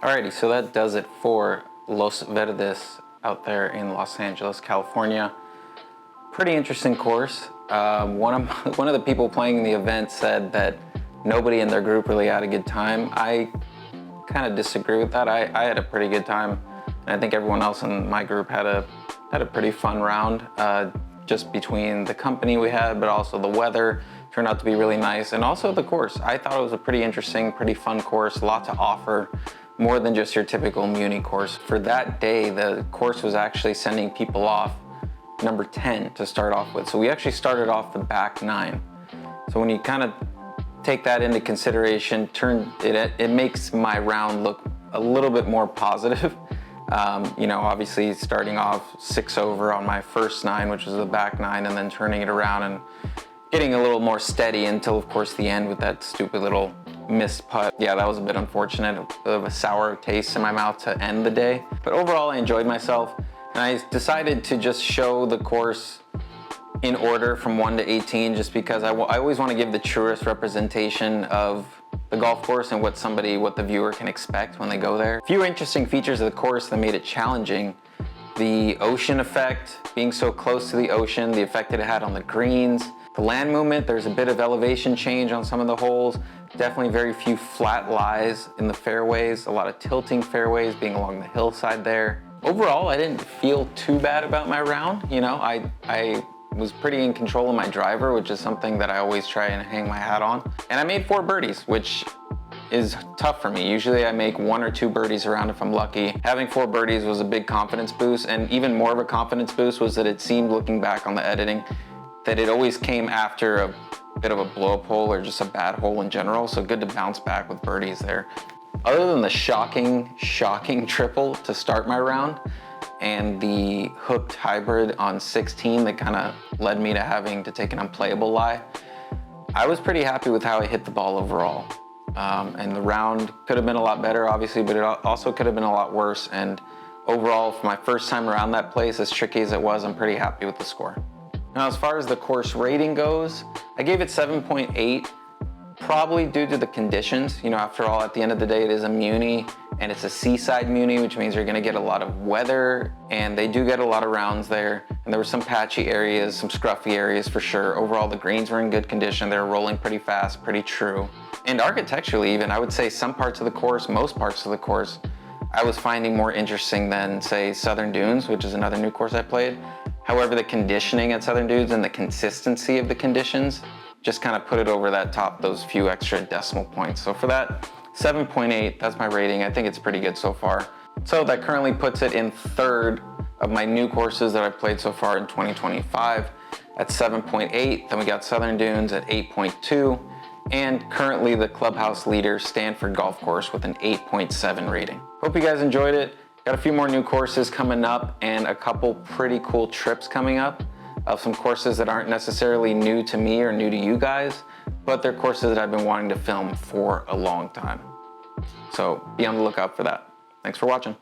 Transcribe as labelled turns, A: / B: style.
A: Alrighty, so that does it for Los Verdes out there in Los Angeles, California. Pretty interesting course. One of the people playing the event said that nobody in their group really had a good time. I kind of disagree with that. I had a pretty good time, and I think everyone else in my group had a pretty fun round. Just between the company we had, but also the weather turned out to be really nice, and also the course. I thought it was a pretty interesting, pretty fun course, a lot to offer, more than just your typical Muni course. For that day, the course was actually sending people off number 10 to start off with. So we actually started off the back 9. So when you kind of take that into consideration, it makes my round look a little bit more positive. You know, obviously starting off 6 over on my first 9, which was the back 9, and then turning it around and getting a little more steady until, of course, the end with that stupid little missed putt. Yeah, that was a bit unfortunate, a bit of a sour taste in my mouth to end the day. But overall, I enjoyed myself, and I decided to just show the course in order from 1 to 18, just because I always want to give the truest representation of the golf course and what the viewer can expect when they go there. A few interesting features of the course that made it challenging: the ocean effect, being so close to the ocean, the effect that it had on the greens, the land movement. There's a bit of elevation change on some of the holes, definitely very few flat lies in the fairways, a lot of tilting fairways being along the hillside there. Overall, I didn't feel too bad about my round. You know, I was pretty in control of my driver, which is something that I always try and hang my hat on. And I made 4 birdies, which is tough for me. Usually I make 1 or 2 birdies around if I'm lucky. Having 4 birdies was a big confidence boost, and even more of a confidence boost was that it seemed, looking back on the editing, that it always came after a bit of a blow-up hole or just a bad hole in general, so good to bounce back with birdies there. Other than the shocking triple to start my round, and the hooked hybrid on 16 that kind of led me to having to take an unplayable lie, I was pretty happy with how I hit the ball overall. And the round could have been a lot better, obviously, but it also could have been a lot worse. And overall, for my first time around that place, as tricky as it was, I'm pretty happy with the score. Now, as far as the course rating goes, I gave it 7.8, probably due to the conditions. You know, after all, at the end of the day, it is a Muni, and it's a seaside Muni, which means you're gonna get a lot of weather, and they do get a lot of rounds there. And there were some patchy areas, some scruffy areas for sure. Overall, the greens were in good condition. They were rolling pretty fast, pretty true. And architecturally even, I would say some parts of the course, most parts of the course, I was finding more interesting than, say, Southern Dunes, which is another new course I played. However, the conditioning at Southern Dunes and the consistency of the conditions just kind of put it over that top, those few extra decimal points. So for that, 7.8, that's my rating. I think it's pretty good so far. So that currently puts it in 3rd of my new courses that I've played so far in 2025 at 7.8. Then we got Southern Dunes at 8.2. And currently the clubhouse leader, Stanford Golf Course, with an 8.7 rating. Hope you guys enjoyed it. Got a few more new courses coming up and a couple pretty cool trips coming up of some courses that aren't necessarily new to me or new to you guys, but they're courses that I've been wanting to film for a long time. So be on the lookout for that. Thanks for watching.